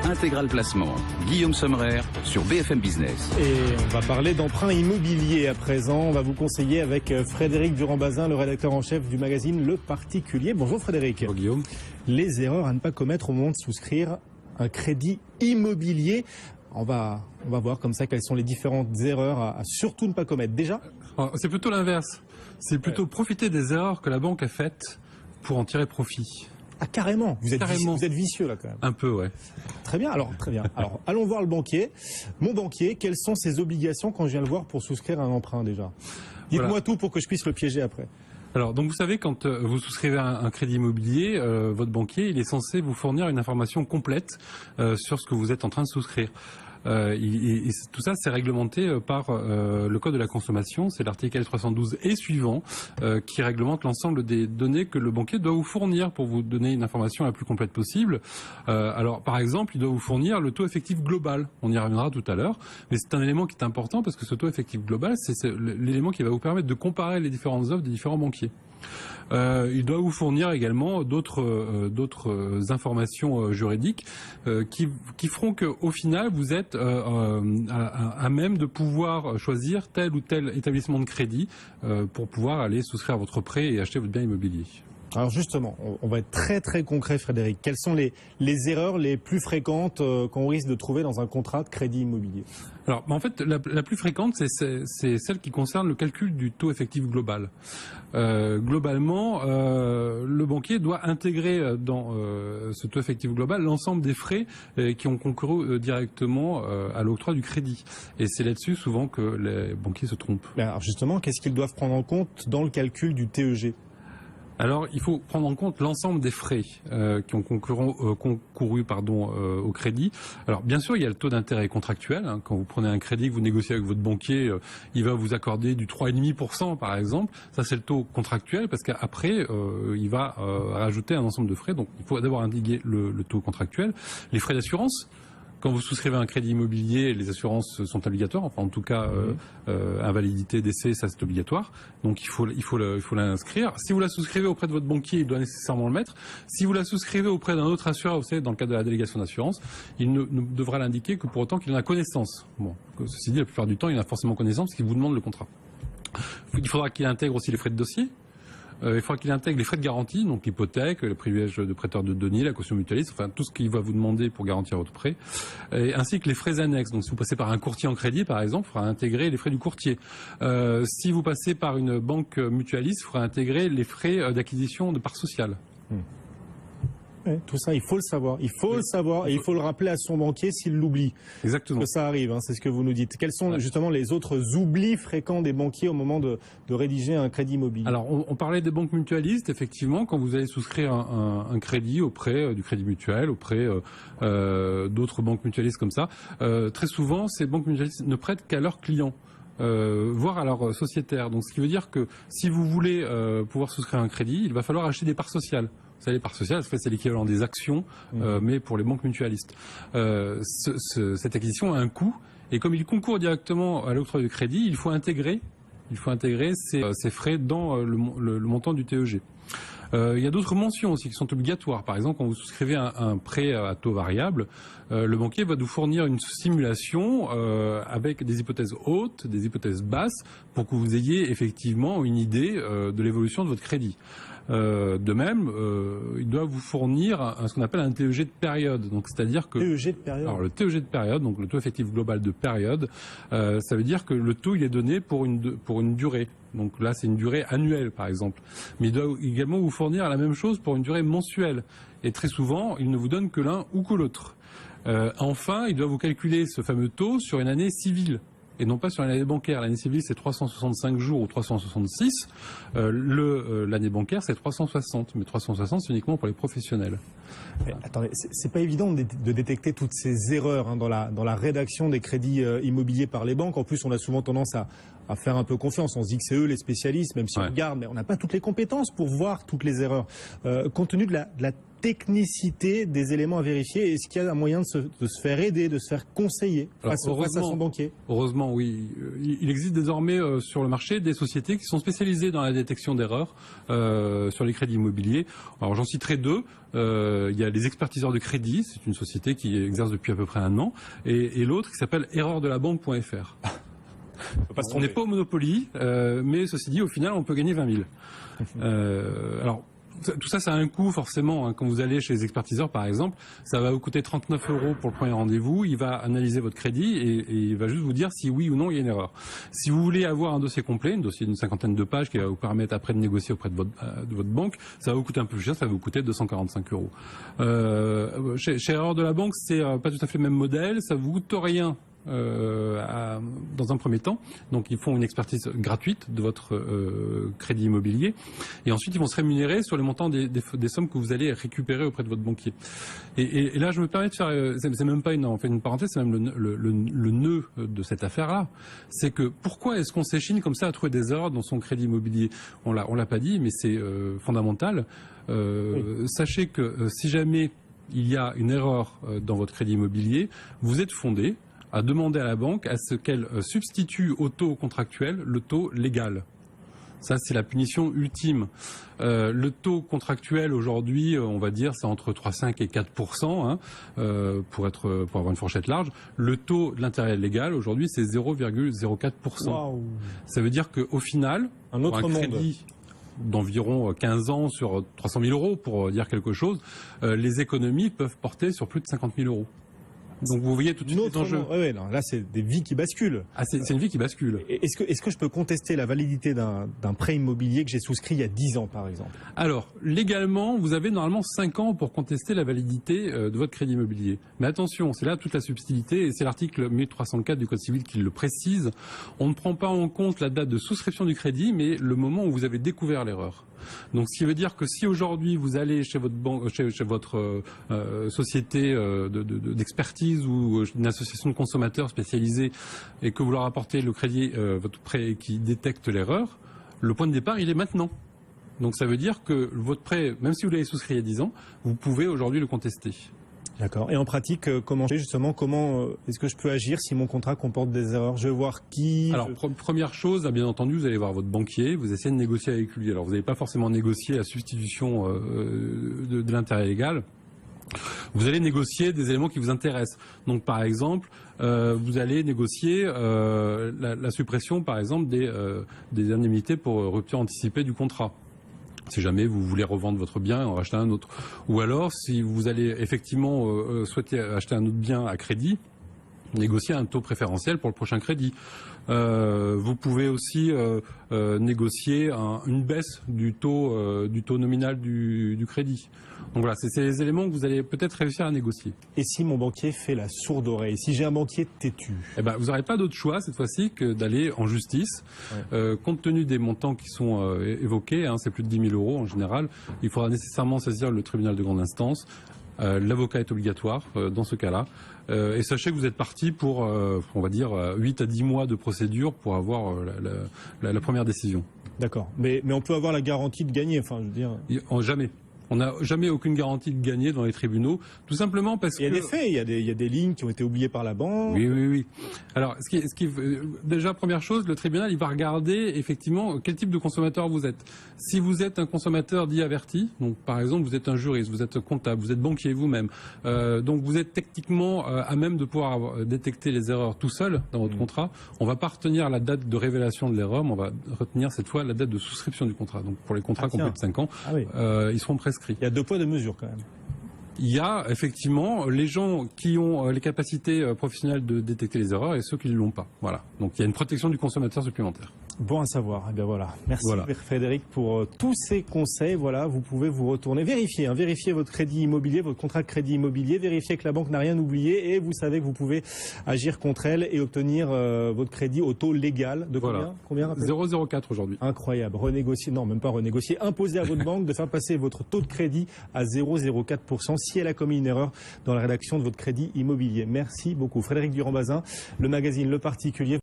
Intégral Placement, Guillaume Sommerer sur BFM Business. Et on va parler d'emprunt immobilier à présent. On va vous conseiller avec Frédéric Durand-Bazin, le rédacteur en chef du magazine Le Particulier. Bonjour Frédéric. Bonjour Guillaume. Les erreurs à ne pas commettre au moment de souscrire un crédit immobilier. On va voir comme ça quelles sont les différentes erreurs à surtout ne pas commettre. Déjà, c'est plutôt l'inverse. C'est plutôt profiter des erreurs que la banque a faites pour en tirer profit. Ah carrément, vous êtes vicieux là quand même. Un peu, ouais. Très bien, alors allons voir le banquier. Mon banquier, quelles sont ses obligations quand je viens le voir pour souscrire un emprunt déjà? Dites-moi tout pour que je puisse le piéger après. Alors, donc vous savez, quand vous souscrivez un crédit immobilier, votre banquier, il est censé vous fournir une information complète sur ce que vous êtes en train de souscrire. Et tout ça, c'est réglementé par le Code de la consommation, c'est l'article L312 et suivant, qui réglemente l'ensemble des données que le banquier doit vous fournir pour vous donner une information la plus complète possible. Alors, par exemple, il doit vous fournir le taux effectif global. On y reviendra tout à l'heure, mais c'est un élément qui est important parce que ce taux effectif global, c'est l'élément qui va vous permettre de comparer les différentes offres des différents banquiers. Il doit vous fournir également d'autres informations juridiques qui feront qu'au final vous êtes à même de pouvoir choisir tel ou tel établissement de crédit pour pouvoir aller souscrire votre prêt et acheter votre bien immobilier. Alors justement, on va être très très concret Frédéric. Quelles sont les erreurs les plus fréquentes qu'on risque de trouver dans un contrat de crédit immobilier? Alors en fait, la plus fréquente, c'est celle qui concerne le calcul du taux effectif global. Globalement, le banquier doit intégrer dans ce taux effectif global l'ensemble des frais qui ont concouru directement à l'octroi du crédit. Et c'est là-dessus souvent que les banquiers se trompent. Alors justement, qu'est-ce qu'ils doivent prendre en compte dans le calcul du TEG? Alors, il faut prendre en compte l'ensemble des frais qui ont concouru au crédit. Alors, bien sûr, il y a le taux d'intérêt contractuel. Hein. Quand vous prenez un crédit que vous négociez avec votre banquier, il va vous accorder du 3,5% par exemple. Ça, c'est le taux contractuel parce qu'après, il va rajouter un ensemble de frais. Donc, il faut d'abord indiquer le taux contractuel. Les frais d'assurance. Quand vous souscrivez un crédit immobilier, les assurances sont obligatoires. Enfin, en tout cas, invalidité, décès, ça c'est obligatoire. Donc, il faut l'inscrire. Si vous la souscrivez auprès de votre banquier, il doit nécessairement le mettre. Si vous la souscrivez auprès d'un autre assureur, vous savez, dans le cadre de la délégation d'assurance, il ne devra l'indiquer que pour autant qu'il en a connaissance. Bon, ceci dit, la plupart du temps, il en a forcément connaissance parce qu'il vous demande le contrat. Il faudra qu'il intègre aussi les frais de dossier. Il faudra qu'il intègre les frais de garantie, donc l'hypothèque, le privilège de prêteur de deniers, la caution mutualiste, enfin tout ce qu'il va vous demander pour garantir votre prêt, ainsi que les frais annexes. Donc si vous passez par un courtier en crédit, par exemple, il faudra intégrer les frais du courtier. Si vous passez par une banque mutualiste, il faudra intégrer les frais d'acquisition de parts sociales. Tout ça, il faut le savoir. Il faut le savoir et il faut le rappeler à son banquier s'il l'oublie. Exactement. Parce que ça arrive, hein, c'est ce que vous nous dites. Quels sont justement les autres oublis fréquents des banquiers au moment de rédiger un crédit immobilier? Alors, on parlait des banques mutualistes. Effectivement, quand vous allez souscrire un crédit auprès du Crédit Mutuel, auprès d'autres banques mutualistes comme ça, très souvent, ces banques mutualistes ne prêtent qu'à leurs clients. Voire à leurs sociétaires. Donc, ce qui veut dire que si vous voulez pouvoir souscrire un crédit, il va falloir acheter des parts sociales. Vous savez, les parts sociales, c'est l'équivalent des actions, mais pour les banques mutualistes. Cette acquisition a un coût, et comme il concourt directement à l'octroi du crédit, il faut intégrer ces frais dans le montant du TEG. Il y a d'autres mentions aussi qui sont obligatoires. Par exemple, quand vous souscrivez un prêt à taux variable, le banquier va vous fournir une simulation avec des hypothèses hautes, des hypothèses basses, pour que vous ayez effectivement une idée de l'évolution de votre crédit. De même, il doit vous fournir ce qu'on appelle un TEG de période. Donc, c'est-à-dire que TEG de période. Alors, le TEG de période, donc le taux effectif global de période, ça veut dire que le taux il est donné pour une durée. Donc là, c'est une durée annuelle, par exemple. Mais il doit également vous fournir la même chose pour une durée mensuelle. Et très souvent, il ne vous donne que l'un ou que l'autre. Enfin, il doit vous calculer ce fameux taux sur une année civile et non pas sur l'année bancaire. L'année civile, c'est 365 jours ou 366. L'année bancaire, c'est 360. Mais 360, c'est uniquement pour les professionnels. Mais, attendez, c'est pas évident de détecter toutes ces erreurs dans la rédaction des crédits immobiliers par les banques. En plus, on a souvent tendance à faire un peu confiance. On se dit que c'est eux les spécialistes, même si on regarde, mais on n'a pas toutes les compétences pour voir toutes les erreurs. Compte tenu de la technicité des éléments à vérifier? Est-ce qu'il y a un moyen de se faire aider, de se faire conseiller face à son banquier? Heureusement, oui. Il existe désormais sur le marché des sociétés qui sont spécialisées dans la détection d'erreurs sur les crédits immobiliers. Alors j'en citerai deux. Il y a les expertiseurs de crédit, c'est une société qui exerce depuis à peu près 1 an, et l'autre qui s'appelle erreurdelabanque.fr. On n'est pas au Monopoly, mais ceci dit, au final, on peut gagner 20 000. Alors, tout ça, ça a un coût forcément. Quand vous allez chez les expertiseurs, par exemple, ça va vous coûter 39 € pour le premier rendez-vous. Il va analyser votre crédit et il va juste vous dire si oui ou non il y a une erreur. Si vous voulez avoir un dossier complet, un dossier d'une 50aine de pages qui va vous permettre après de négocier auprès de votre banque, ça va vous coûter un peu plus cher, ça va vous coûter 245 €. Chez Erreur de la Banque, c'est pas tout à fait le même modèle. Ça vous coûte rien. Dans un premier temps, donc ils font une expertise gratuite de votre crédit immobilier et ensuite ils vont se rémunérer sur les montants des sommes que vous allez récupérer auprès de votre banquier. Et là je me permets de faire, c'est même pas une parenthèse, c'est même le nœud de cette affaire-là, c'est que pourquoi est-ce qu'on s'échine comme ça à trouver des erreurs dans son crédit immobilier? On l'a pas dit, mais c'est fondamental. Sachez que si jamais il y a une erreur dans votre crédit immobilier, vous êtes fondé à demander à la banque à ce qu'elle substitue au taux contractuel le taux légal. Ça, c'est la punition ultime. Le taux contractuel aujourd'hui, on va dire, c'est entre 3,5 et 4%, pour avoir une fourchette large. Le taux de l'intérêt légal aujourd'hui, c'est 0,04%. Wow. Ça veut dire qu'au final, un crédit d'environ 15 ans sur 300 000 € pour dire quelque chose, les économies peuvent porter sur plus de 50 000 €. Donc vous voyez tout de suite les enjeux. Ouais, non, là c'est des vies qui basculent. Ah, c'est une vie qui bascule. Est-ce que je peux contester la validité d'un prêt immobilier que j'ai souscrit il y a 10 ans par exemple? Alors, légalement, vous avez normalement 5 ans pour contester la validité de votre crédit immobilier. Mais attention, c'est là toute la subtilité et c'est l'article 1304 du Code civil qui le précise. On ne prend pas en compte la date de souscription du crédit, mais le moment où vous avez découvert l'erreur. Donc, ce qui veut dire que si aujourd'hui vous allez chez votre banque, chez votre société d'expertise ou une association de consommateurs spécialisée et que vous leur apportez le crédit, votre prêt qui détecte l'erreur, le point de départ il est maintenant. Donc ça veut dire que votre prêt, même si vous l'avez souscrit il y a 10 ans, vous pouvez aujourd'hui le contester. D'accord. Et en pratique, comment est-ce que je peux agir si mon contrat comporte des erreurs? Je vais voir qui. Alors première chose, bien entendu, vous allez voir votre banquier, vous essayez de négocier avec lui. Alors vous n'allez pas forcément négocier la substitution de l'intérêt légal. Vous allez négocier des éléments qui vous intéressent. Donc par exemple, vous allez négocier la suppression par exemple des indemnités pour rupture anticipée du contrat. Si jamais vous voulez revendre votre bien et en racheter un autre. Ou alors, si vous allez effectivement souhaiter acheter un autre bien à crédit, négocier un taux préférentiel pour le prochain crédit. Vous pouvez aussi négocier une baisse du taux nominal du crédit. Donc voilà, c'est les éléments que vous allez peut-être réussir à négocier. Et si mon banquier fait la sourde oreille, si j'ai un banquier têtu? Eh ben, vous n'aurez pas d'autre choix cette fois-ci que d'aller en justice. Ouais. Compte tenu des montants qui sont évoqués, c'est plus de 10 000 € en général, il faudra nécessairement saisir le tribunal de grande instance. L'avocat est obligatoire dans ce cas-là. Et sachez que vous êtes parti pour, on va dire, 8 à 10 mois de procédure pour avoir la première décision. D'accord. Mais on peut avoir la garantie de gagner, enfin, je veux dire. Jamais. On n'a jamais aucune garantie de gagner dans les tribunaux, tout simplement parce que... Il y a des faits, il y a des lignes qui ont été oubliées par la banque. Oui. Alors, déjà, première chose, le tribunal, il va regarder effectivement quel type de consommateur vous êtes. Si vous êtes un consommateur dit averti, donc par exemple, vous êtes un juriste, vous êtes comptable, vous êtes banquier vous-même, donc vous êtes techniquement à même de pouvoir détecter les erreurs tout seul dans votre contrat, on ne va pas retenir la date de révélation de l'erreur, mais on va retenir cette fois la date de souscription du contrat. Donc pour les contrats qui ont plus de 5 ans, ils seront prescrits. Il y a 2 poids 2 mesures quand même. Il y a effectivement les gens qui ont les capacités professionnelles de détecter les erreurs et ceux qui ne l'ont pas. Voilà. Donc il y a une protection du consommateur supplémentaire. Bon à savoir. Eh bien voilà. Merci Frédéric pour tous ces conseils. Voilà, vous pouvez vous retourner, vérifier votre crédit immobilier, votre contrat de crédit immobilier, vérifier que la banque n'a rien oublié et vous savez que vous pouvez agir contre elle et obtenir votre crédit au taux légal de combien 0,04 aujourd'hui. Incroyable. Renégocier, non même pas renégocier, imposer à votre banque de faire passer votre taux de crédit à 0,04% si elle a commis une erreur dans la rédaction de votre crédit immobilier. Merci beaucoup. Frédéric Durand-Bazin, le magazine Le Particulier.